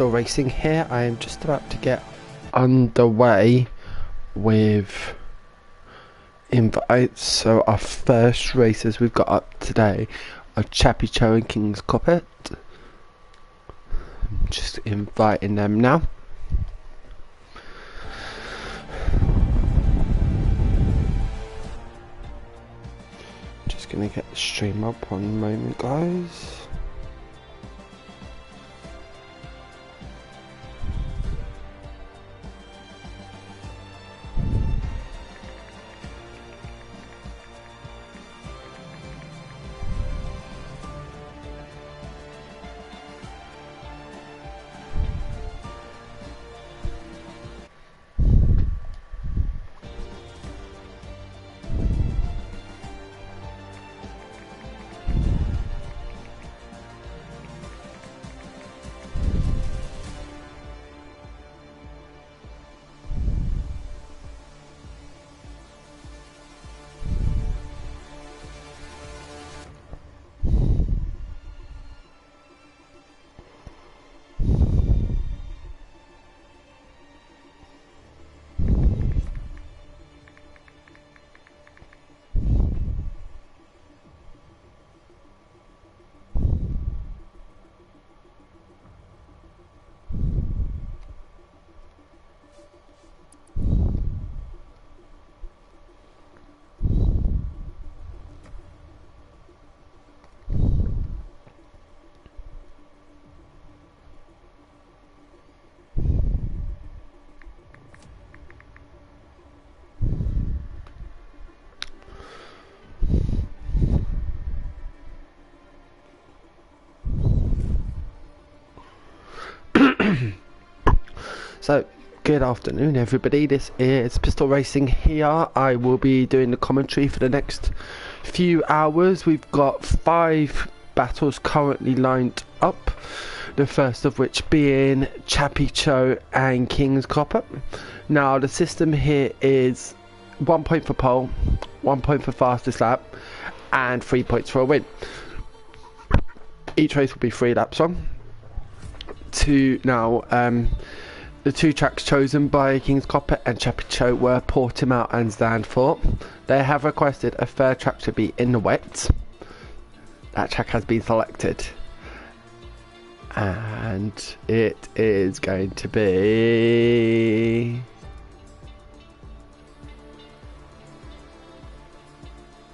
Still racing here. I am just about to get underway with invites. So our first races we've got up today are Chappie Cho and King's Coppet. I'm just inviting them now. Just gonna get the stream up one moment, guys. So, good afternoon everybody, this is Pistol Racing here. I will be doing the commentary for the next few hours. We've got 5 battles currently lined up, the first of which being Chappie Cho and King's Coppet. Now the system here is 1 point for pole, 1 point for fastest lap, and 3 points for a win. Each race will be 3 laps long. The 2 tracks chosen by King's Coppet and Chappie Cho were Portimao and Zandvoort. They have requested a third track to be in the wet. That track has been selected. And it is going to be...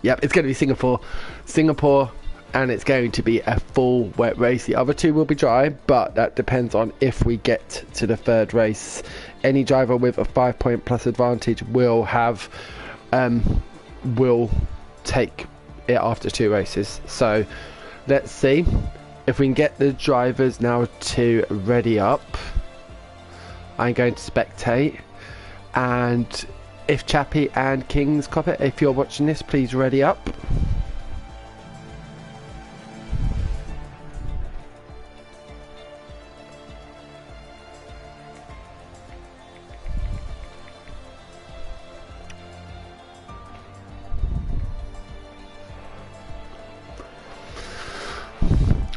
Yep, it's going to be Singapore. And it's going to be a full wet race. The other 2 will be dry, but that depends on if we get to the 3rd race. Any driver with a 5-point plus advantage will take it after 2 races. So let's see if we can get the drivers now to ready up. I'm going to spectate, and if Chappie and King's Coppet, if you're watching this, please ready up.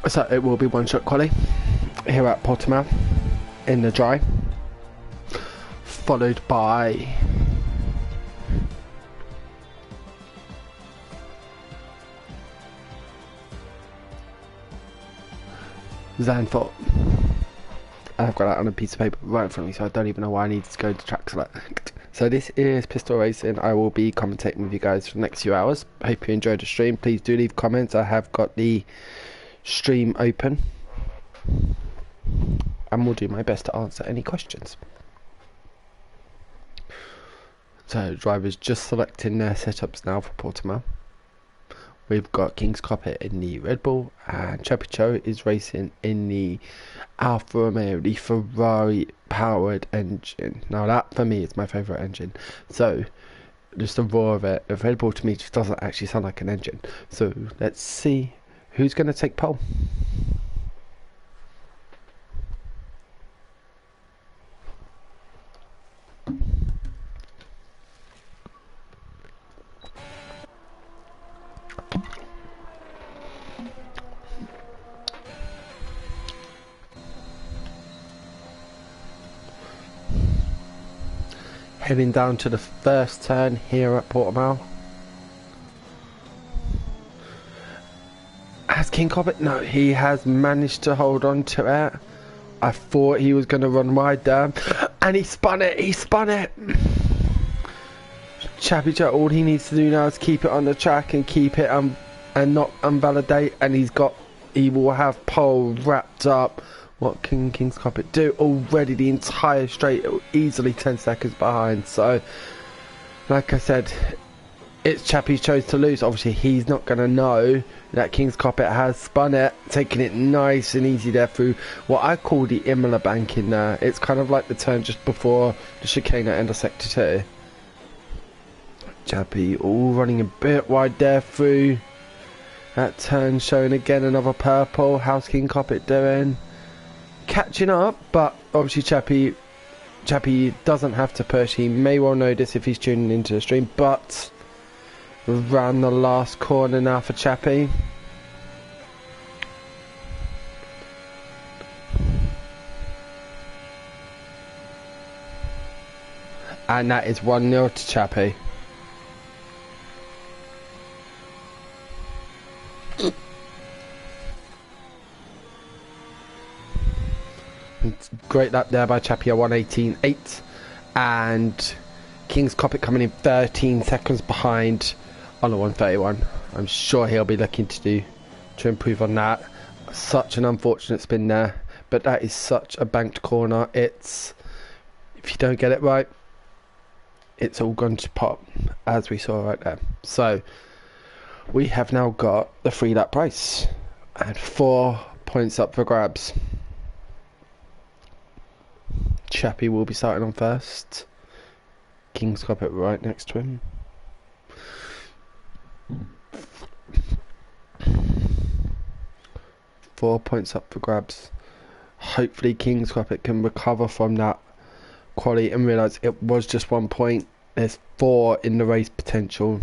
So it will be 1-shot quali here at Portimao in the dry, followed by Zandvoort. I've got that on a piece of paper right in front of me, so I don't even know why I need to go into track select. So this is Pistol Racing. I will be commentating with you guys for the next few hours. Hope you enjoyed the stream. Please do leave comments. I have got the stream open and will do my best to answer any questions. So drivers just selecting their setups now for Portimao. We've got King's Coppet in the Red Bull and Chappie Cho is racing in the Alfa Romeo, the Ferrari powered engine. Now that for me is my favourite engine. So just the roar of it, the Red Bull to me just doesn't actually sound like an engine. So let's see who's going to take pole. Heading down to the first turn here at Portimao. Has King Cobbett? No, he has managed to hold on to it. I thought he was going to run wide there. And he spun it, Chappie Joe, all he needs to do now is keep it on the track and keep it and not invalidate. And he will have pole wrapped up. What can King's Cobbett do? Already the entire straight, easily 10 seconds behind. So, like I said, it's Chappie's chose to lose. Obviously, he's not going to know that King's Cobbett has spun it, taking it nice and easy there through what I call the Imola bank in there. It's kind of like the turn just before the chicane at end of sector 2. Chappie all running a bit wide there through that turn, showing again another purple. How's King Cobbett doing? Catching up, but obviously Chappie doesn't have to push. He may well know this if he's tuning into the stream, but we've ran the last corner now for Chappie. And that is 1-0 to Chappie. Great lap there by Chappie at 1:18.8, and King's Cobbett coming in 13 seconds behind on the 1:31. I'm sure he'll be looking to improve on that. Such an unfortunate spin there, but that is such a banked corner. If you don't get it right, it's all going to pop, as we saw right there. So we have now got the 3-lap race and 4 points up for grabs. Chappie will be starting on first. King's Cobbett right next to him. Four points up for grabs. Hopefully King's Cobbett can recover from that quality and realise it was just 1 point. There's 4 in the race potential.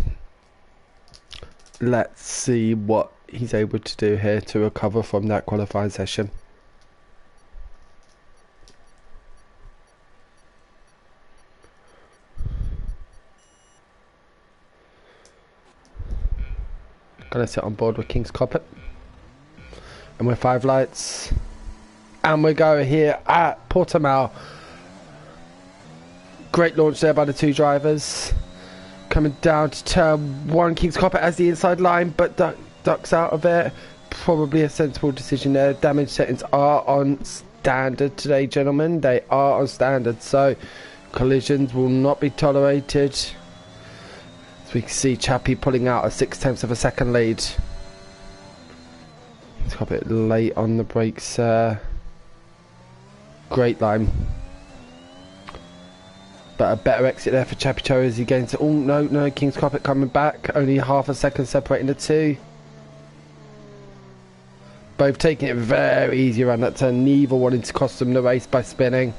Let's see what he's able to do here to recover from that qualifying session. Gonna sit on board with King's Cobbett, and we're 5 lights, and we go here at Portimao. Great launch there by the 2 drivers. Coming down to turn 1, King's Cobbett has the inside line, but ducks out of it. Probably a sensible decision there. Damage settings are on standard today, gentlemen. They are on standard, so collisions will not be tolerated. So we can see Chappie pulling out a 0.6 of a second lead. He's got a bit late on the brakes. Great line. But a better exit there for Chappie Cho as he gains it. Oh, no, King's Cobbett coming back. Only half a second separating the 2. Both taking it very easy around that turn. Neither wanting to cost them the race by spinning.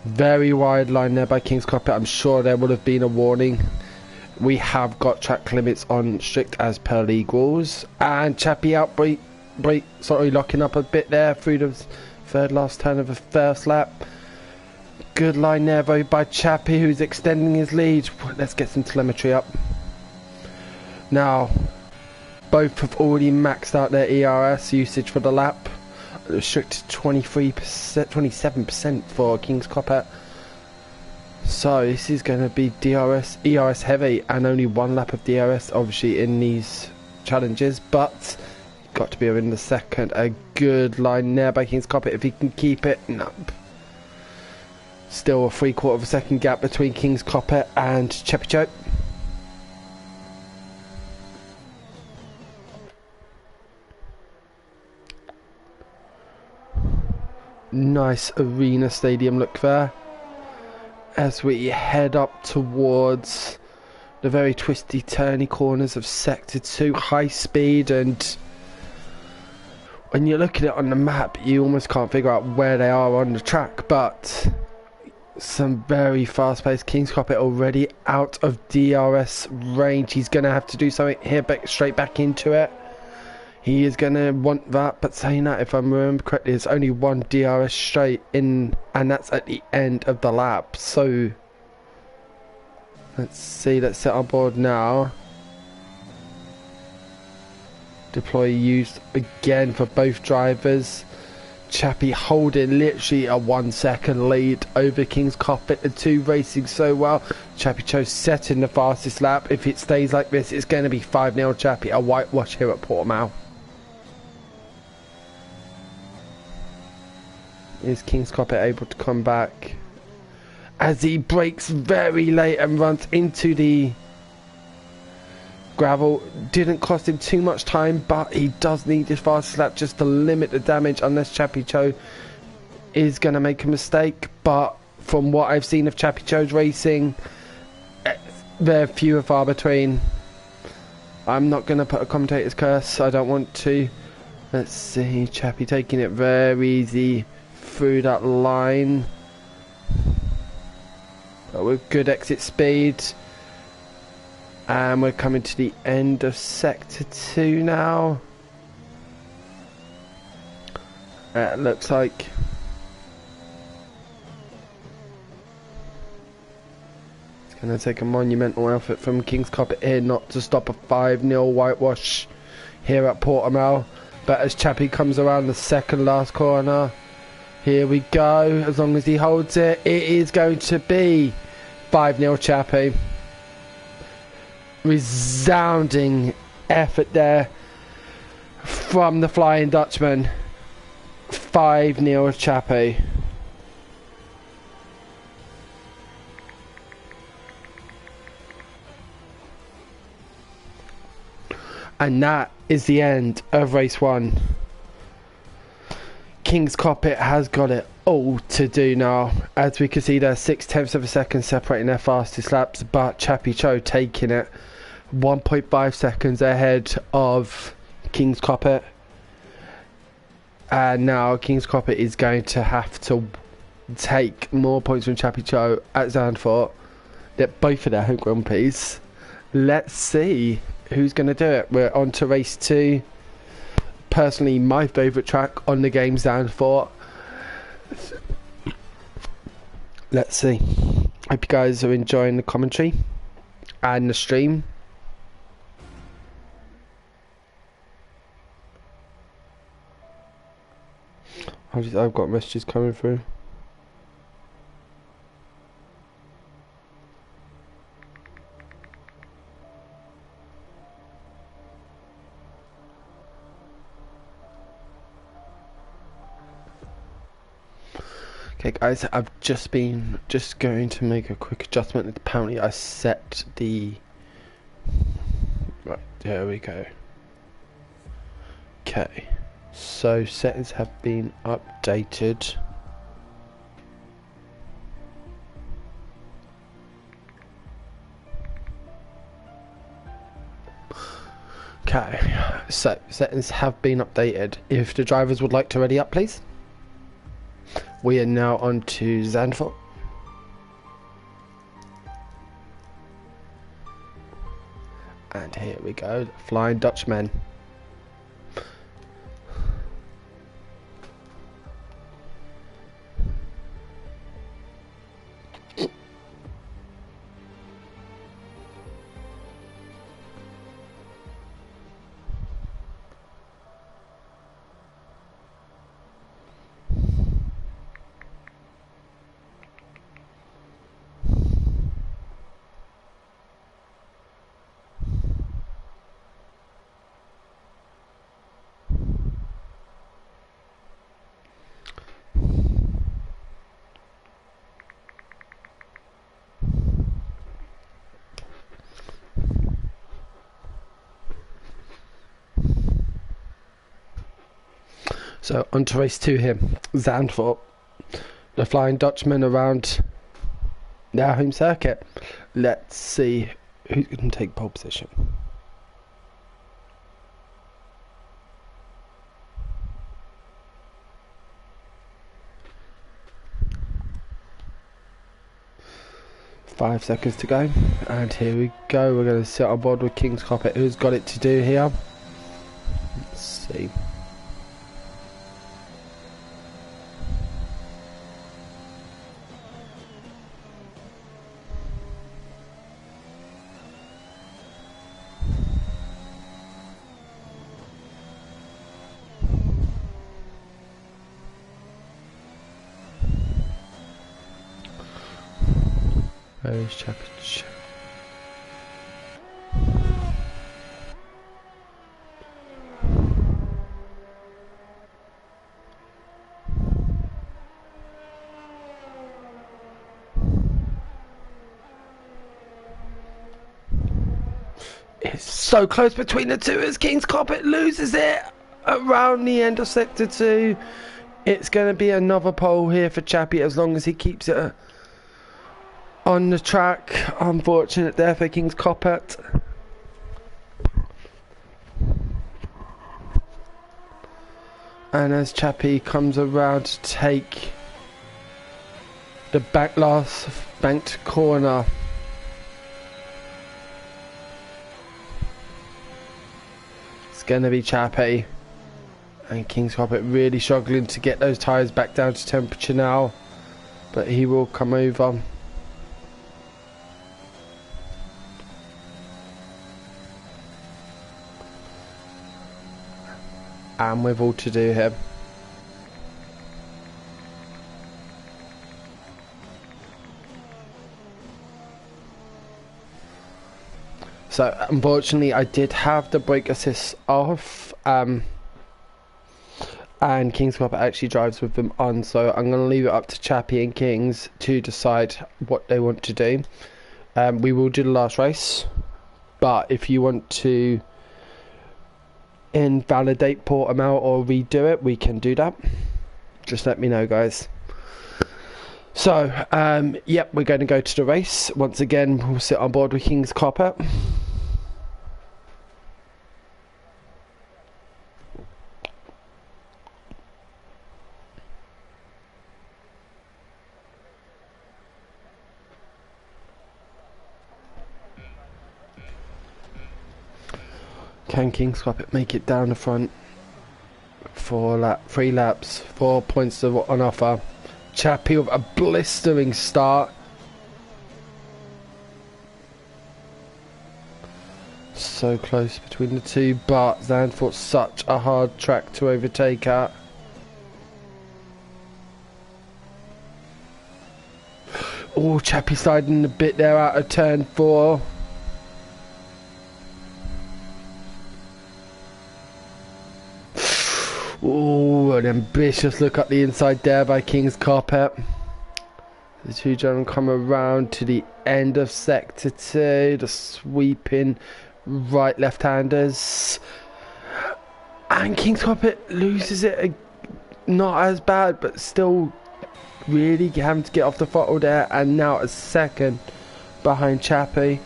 Very wide line there by King's Cobbett. I'm sure there would have been a warning. We have got track limits on strict as per league rules. And Chappie locking up a bit there through the third last turn of the first lap. Good line there though by Chappie, who's extending his lead. Let's get some telemetry up. Now, both have already maxed out their ERS usage for the lap. Restricted 23%, 27% for King's Cobbett. So this is going to be ERS heavy, and only 1 lap of DRS obviously in these challenges, but got to be in the second. A good line there by King's Cobbett if he can keep it. Nope. Still a 3/4 of a second gap between King's Cobbett and Chappie Cho. Nice arena stadium look there as we head up towards the very twisty turny corners of sector 2. High speed, and when you look at it on the map you almost can't figure out where they are on the track, but some very fast paced. King's Cobbett already out of DRS range. He's gonna have to do something here, straight back into it. He is going to want that, but saying that, if I remember correctly, there's only one DRS straight in, and that's at the end of the lap. So, let's see, let's set on board now. Deploy used again for both drivers. Chappie holding literally a 1 second lead over King's Cockpit. The two racing so well. Chappie Cho setting the fastest lap. If it stays like this, it's going to be 5-0 Chappie. A whitewash here at Portimao. Is King's Cockpit able to come back? As he brakes very late and runs into the gravel. Didn't cost him too much time, but he does need his fastest lap just to limit the damage, unless Chappie Cho is going to make a mistake. But from what I've seen of Chappie Cho's racing, they're few and far between. I'm not going to put a commentator's curse, I don't want to. Let's see, Chappie taking it very easy through that line, but with good exit speed. And we're coming to the end of Sector 2 now. It looks like it's going to take a monumental effort from King's Cockpit here not to stop a 5-0 whitewash here at Portimao. But as Chappie comes around the second last corner, here we go. As long as he holds it, it is going to be 5-0 Chappie. Resounding effort there from the Flying Dutchman. 5-0 Chappie. And that is the end of race 1. King's Cockpit has got it all to do now. As we can see, they're 0.6 of a second separating their fastest laps, but Chappie Cho taking it 1.5 seconds ahead of King's Cockpit. And now King's Cockpit is going to have to take more points from Chappie Cho at Zandvoort. They're both of their home Grand Prix. Let's see who's going to do it. We're on to race 2. Personally, my favourite track on the game, Zandvoort. Let's see. Hope you guys are enjoying the commentary and the stream. I've got messages coming through. Okay guys, I've just going to make a quick adjustment. Apparently I set the... Right, there we go. Okay. So settings have been updated. Okay, so settings have been updated. If the drivers would like to ready up, please. We are now on to Zandvoort. And here we go, Flying Dutchman. So on to race 2 here, Zandvoort. The Flying Dutchman around their home circuit. Let's see who's going to take pole position. Five seconds to go, and here we go. We're going to sit on board with King's Cockpit. Who's got it to do here? Let's see. Where's Chappie? It's so close between the two as King's Carpet loses it around the end of Sector 2. It's going to be another pole here for Chappie as long as he keeps it on the track. Unfortunate there for King's Carpet. And as Chappie comes around to take the last banked corner, it's going to be Chappie. And King's Carpet really struggling to get those tyres back down to temperature now. But he will come over. And we've all to do here. So unfortunately I did have the brake assist off. And King's Carpet actually drives with them on, so I'm going to leave it up to Chappie and Kings to decide what they want to do. We will do the last race, but if you want to invalidate Portimao or redo it, we can do that. Just let me know, guys. So, yep, we're going to go to the race. Once again, we'll sit on board with King's Carpet. Can King's Carpet make it down the front for 3 laps, 4 points on offer. Chappie with a blistering start. So close between the two, but Zandvoort's such a hard track to overtake at. Oh, Chappie sliding a bit there out of turn 4. Oh, an ambitious look up the inside there by King's Carpet. The two gentlemen come around to the end of Sector 2. The sweeping right left-handers. And King's Carpet loses it. Not as bad, but still really having to get off the throttle there. And now a second behind Chappie.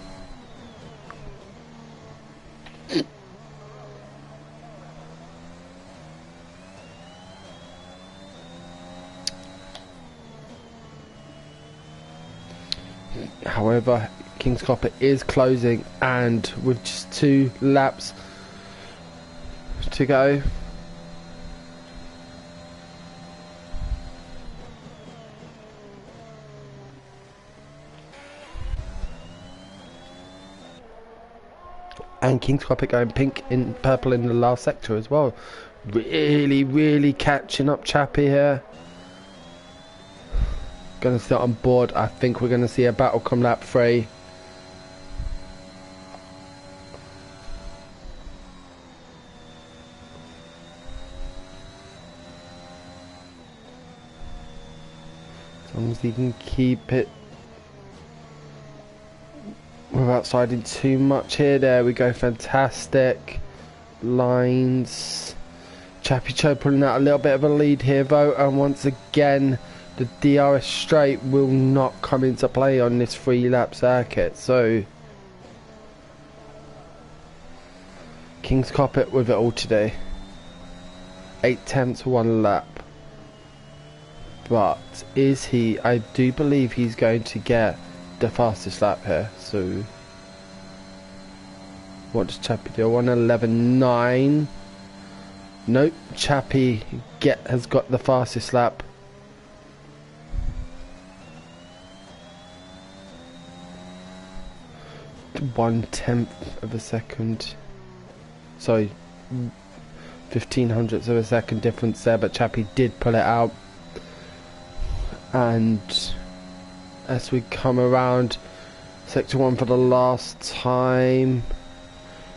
However, King's Carpet is closing, and with just 2 laps to go, and King's Carpet going pink in purple in the last sector as well. Really catching up Chappie here. Going to sit on board. I think we're going to see a battle come lap 3. As long as he can keep it without sliding too much here. There we go, fantastic lines. Chappie Cho pulling out a little bit of a lead here though, and once again the DRS straight will not come into play on this 3-lap circuit. So King's Carpet with it all today. 8 tenths 1 lap. But is he? I do believe he's going to get the fastest lap here. So what does Chappie do? 1:11.9. Nope, Chappie has got the fastest lap. One-tenth of a second. Sorry, 1500ths of a second difference there, but Chappie did pull it out. And as we come around Sector 1 for the last time,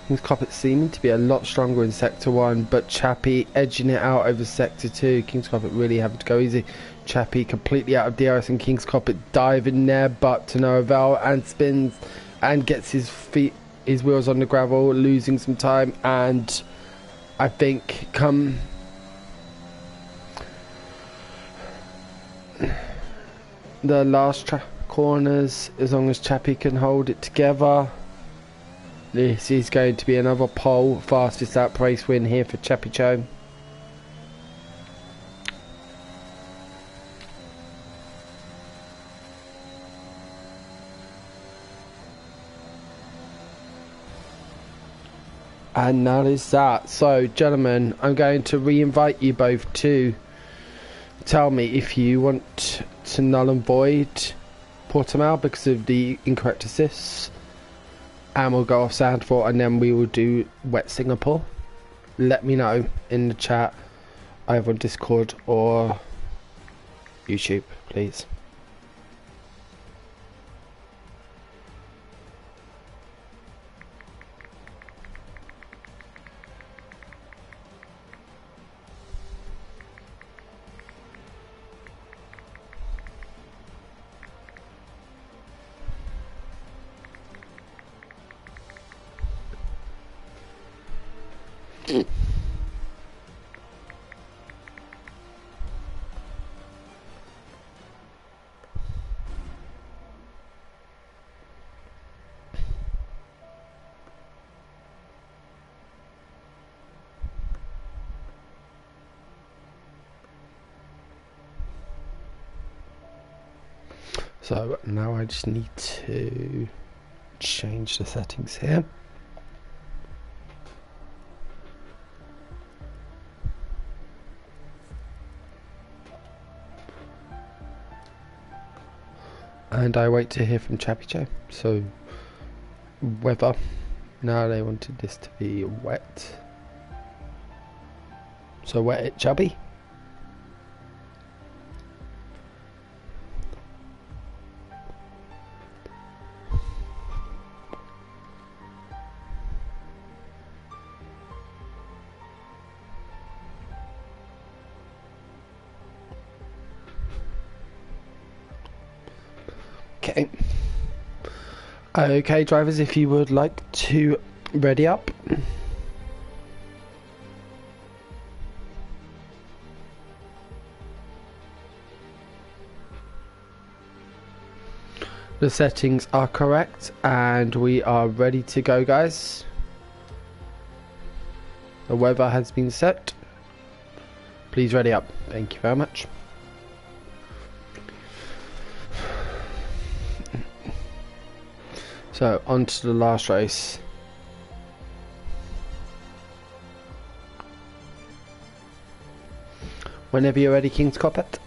King's Coppet seeming to be a lot stronger in Sector 1, but Chappie edging it out over Sector 2. King's Coppet really having to go easy. Chappie completely out of DRS, and King's Coppet diving there, but to no avail, and spins and gets his wheels on the gravel, losing some time. And I think come the last corners, as long as Chappie can hold it together, this is going to be another pole fastest lap race win here for Chappie Cho. And that is that. So gentlemen, I'm going to re-invite you both to tell me if you want to null and void Portimao because of the incorrect assists, and we'll go off Zandvoort, and then we will do Wet Singapore. Let me know in the chat, either on Discord or YouTube, please. So now I just need to change the settings here. And I wait to hear from Chappie Cho. So whether now they wanted this to be wet. So wet it, Chappie. Okay. Okay, drivers, if you would like to ready up. The settings are correct and we are ready to go, guys. The weather has been set. Please ready up. Thank you very much. So, on to the last race. Whenever you're ready, King's Coppet.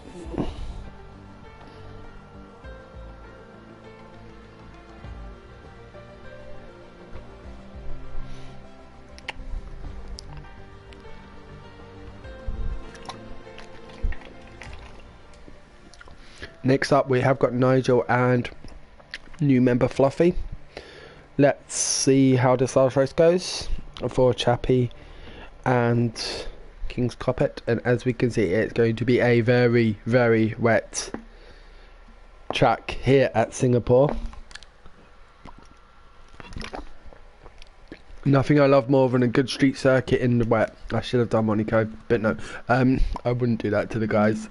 Next up, we have got Nigel and new member Fluffy. Let's see how this last race goes for Chappie and King's Coppet. And as we can see, it's going to be a very, very wet track here at Singapore. Nothing I love more than a good street circuit in the wet. I should have done Monaco, but no, I wouldn't do that to the guys.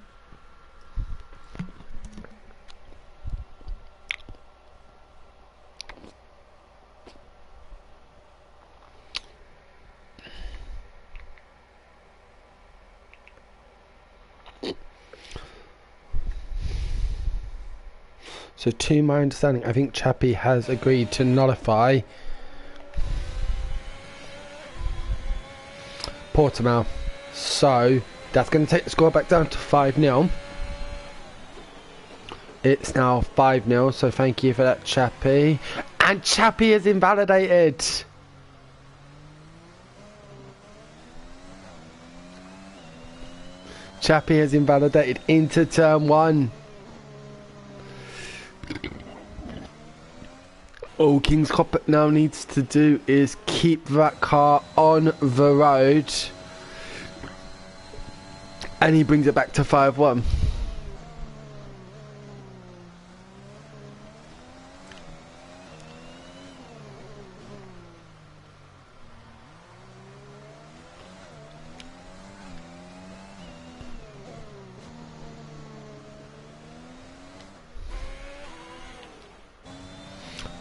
So to my understanding, I think Chappie has agreed to nullify Portimao. So that's going to take the score back down to 5-0. It's now 5-0, so thank you for that, Chappie. And Chappie is invalidated. Chappie is invalidated into turn 1. All King's Coppet now needs to do is keep that car on the road. And he brings it back to 5-1.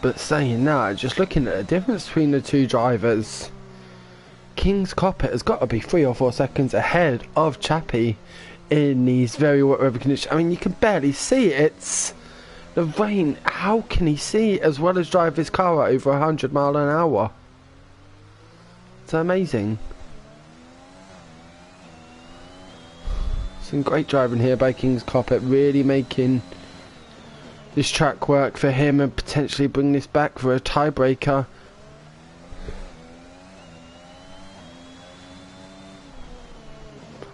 But saying that, just looking at the difference between the two drivers, King's Coppet has got to be 3 or 4 seconds ahead of Chappie in these very wet weather conditions. I mean, you can barely see it. It's the rain. How can he see as well as drive his car at over 100 miles an hour? It's amazing. Some great driving here by King's Coppet, really making this track work for him and potentially bring this back for a tiebreaker.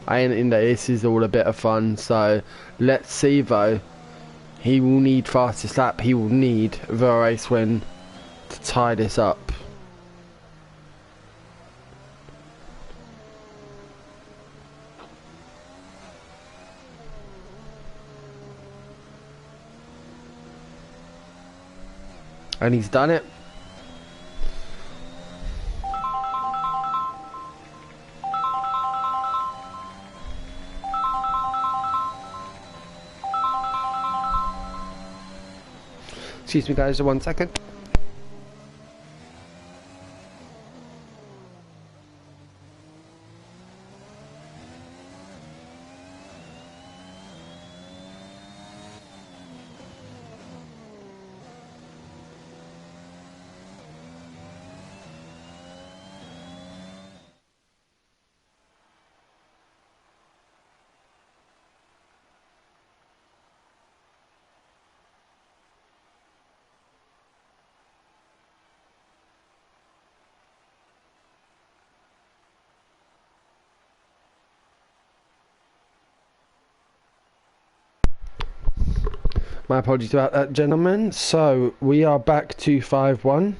I think that this is all a bit of fun, so let's see though. He will need fastest lap, he will need the race win to tie this up. And he's done it. Excuse me guys, 1 second. My apologies about that, gentlemen. So we are back to 5-1.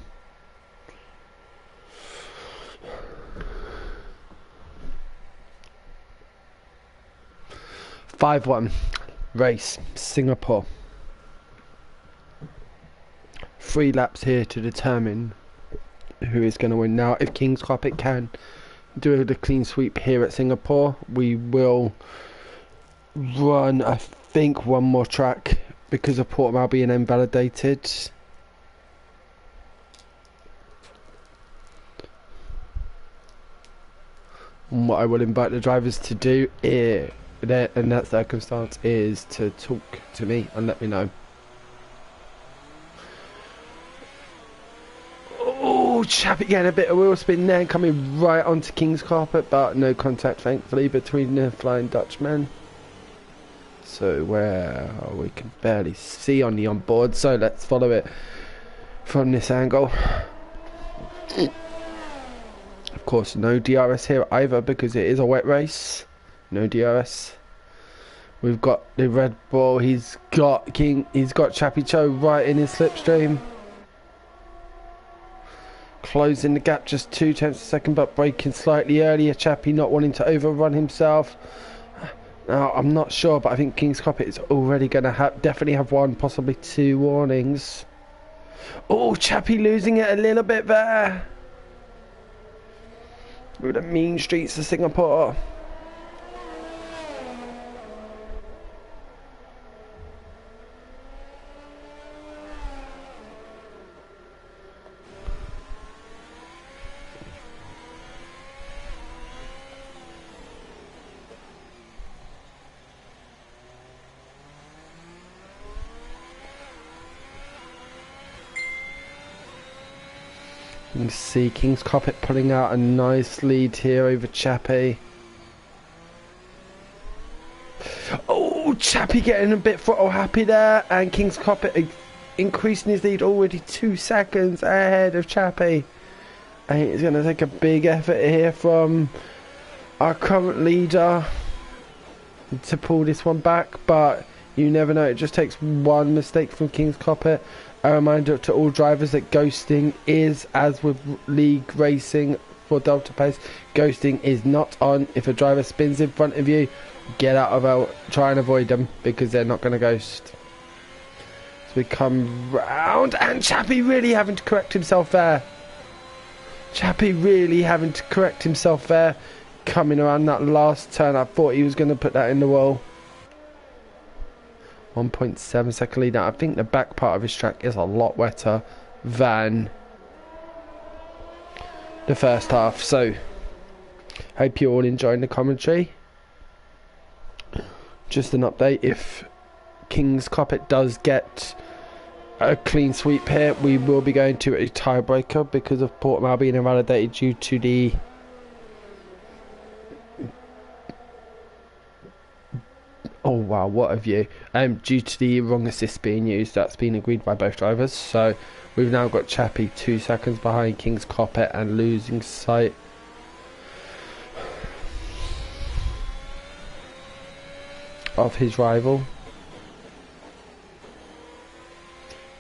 Race, Singapore. 3 laps here to determine who is going to win. Now, if King's Coppet can do the clean sweep here at Singapore, we will run, I think, one more track because of Portimao being invalidated. And what I will invite the drivers to do in that circumstance is to talk to me and let me know. Oh, Chappie getting a bit of wheel spin there, coming right onto King's Coppet, but no contact thankfully between the Flying Dutchman. So where we can barely see on the onboard, so let's follow it from this angle. Of course, no DRS here either because it is a wet race. No DRS. We've got the Red Bull. He's got Chappie Cho right in his slipstream. Closing the gap just 0.2 a second, but braking slightly earlier. Chappie not wanting to overrun himself. Now, I'm not sure, but I think King's Coppet is already going to definitely have 1, possibly 2 warnings. Oh, Chappie losing it a little bit there. Through the mean streets of Singapore. You can see King's Coppet pulling out a nice lead here over Chappie. Chappie getting a bit throttle happy there, and King's Coppet increasing his lead, already 2 seconds ahead of Chappie. And it's going to take a big effort here from our current leader to pull this one back, but you never know, it just takes one mistake from King's Coppet. A reminder to all drivers that ghosting is, as with league racing for Delta Pace, ghosting is not on. If a driver spins in front of you, get out of it, try and avoid them, because they're not going to ghost. So we come round, and Chappie really having to correct himself there. Chappie really having to correct himself there. Coming around that last turn, I thought he was going to put that in the wall. 1.7 second lead. Now I think the back part of his track is a lot wetter than the first half, so hope you're all enjoying the commentary. Just an update, if King's Coppet does get a clean sweep here, we will be going to a tiebreaker because of Portimao being invalidated due to the oh wow, what a view. Due to the wrong assist being used, that's been agreed by both drivers. So we've now got Chappie 2 seconds behind King's Coppet and losing sight of his rival.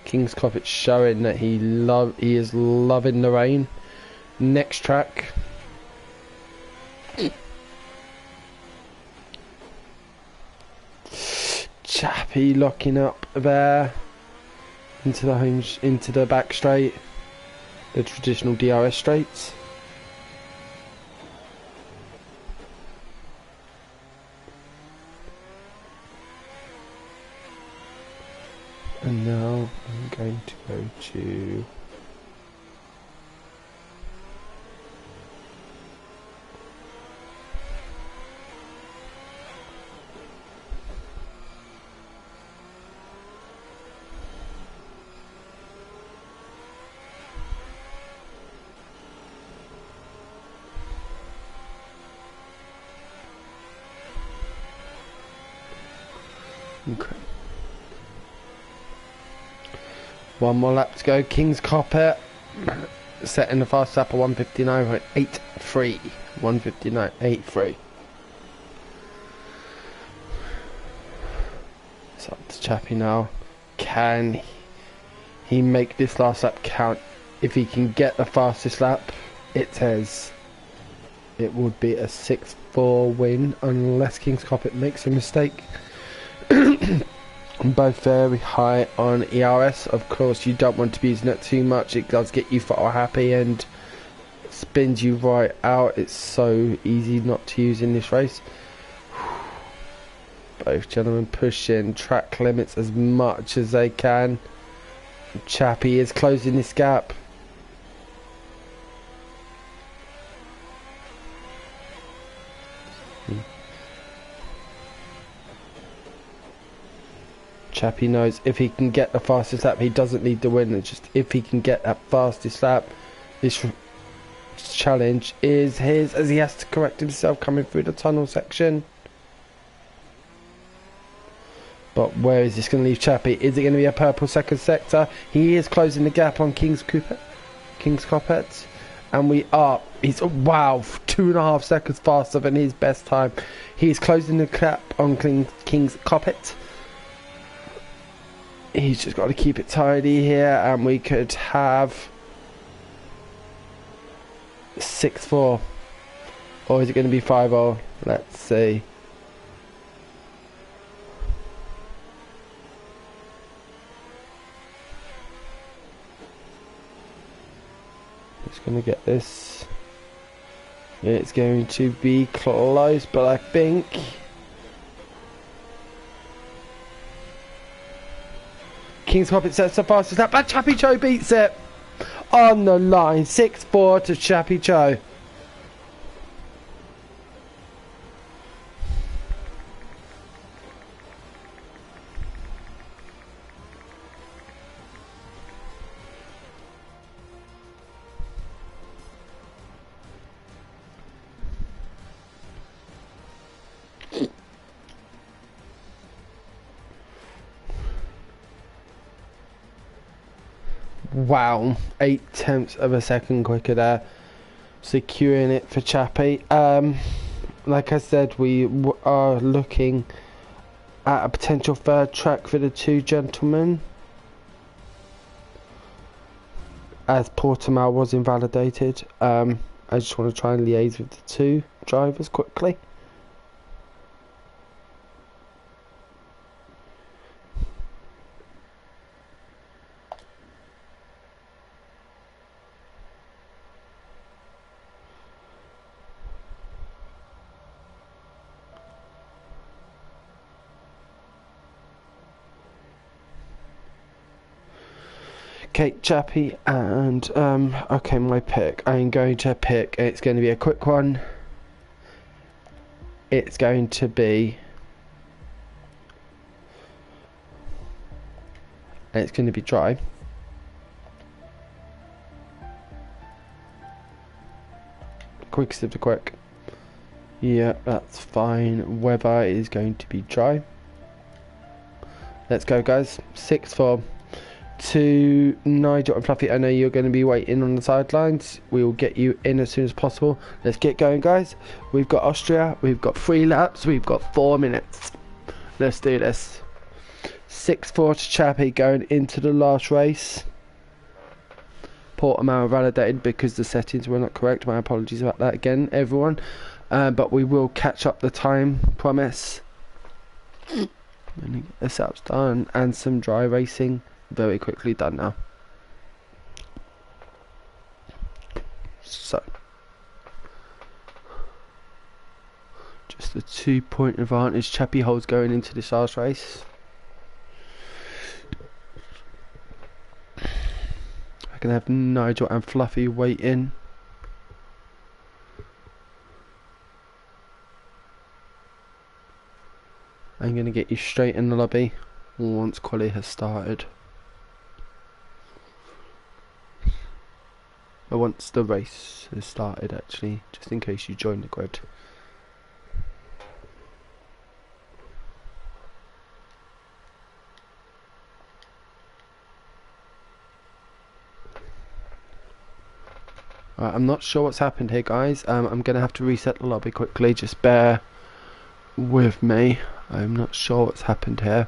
King's Coppet showing that he is loving the rain. Next track. Chappie locking up there into the back straight, the traditional DRS straights. And now I'm going to go to okay. One more lap to go. King's Coppet setting the fast lap of 1:59.83. 1:59.83. It's up to Chappie now. Can he make this last lap count? If he can get the fastest lap, it says it would be a 6-4 win unless King's Coppet makes a mistake. Both very high on ERS. Of course, you don't want to be using it too much. It does get you throttle happy and spins you right out. It's so easy not to use in this race. Both gentlemen pushing track limits as much as they can. Chappie is closing this gap. Chappie knows if he can get the fastest lap, he doesn't need the win. It's just if he can get that fastest lap, this challenge is his, as he has to correct himself coming through the tunnel section. But where is this going to leave Chappie? Is it going to be a purple second sector? He is closing the gap on King's Coppet. And we are, he's, wow, 2.5 seconds faster than his best time. He's closing the gap on King's Coppet. He's just got to keep it tidy here, and we could have 6-4, or is it going to be 5-0? Let's see. Just going to get this. It's going to be close, but I think King's Coppet sets the fastest lap, but Chappie Cho beats it on the line. 6-4 to Chappie Cho. Wow, 8/10 of a second quicker there, securing it for Chappie. Like I said, we are looking at a potential third track for the two gentlemen, as Portimao was invalidated. I just want to try and liaise with the two drivers quickly. Okay, Chappie, and okay, my pick. I'm going to pick. It's going to be a quick one. It's going to be. It's going to be dry. Quickest of the quick. Yeah, that's fine. Weather is going to be dry. Let's go, guys. 6-4. To Nigel and Fluffy, I know you're going to be waiting on the sidelines. We will get you in as soon as possible. Let's get going, guys. We've got Austria. We've got 3 laps. We've got 4 minutes. Let's do this. 6-4 to Chappie going into the last race. Portimao validated because the settings were not correct. My apologies about that again, everyone. But we will catch up the time, promise. I'm going to get the setups done and some dry racing very quickly done now. So, just the 2-point advantage Chappie holds going into this last race. I can have Nigel and Fluffy wait in. I'm going to get you straight in the lobby once quali has started. Or once the race has started, actually, just in case you join the grid. I'm not sure what's happened here, guys. I'm going to have to reset the lobby quickly. Just bear with me. I'm not sure what's happened here.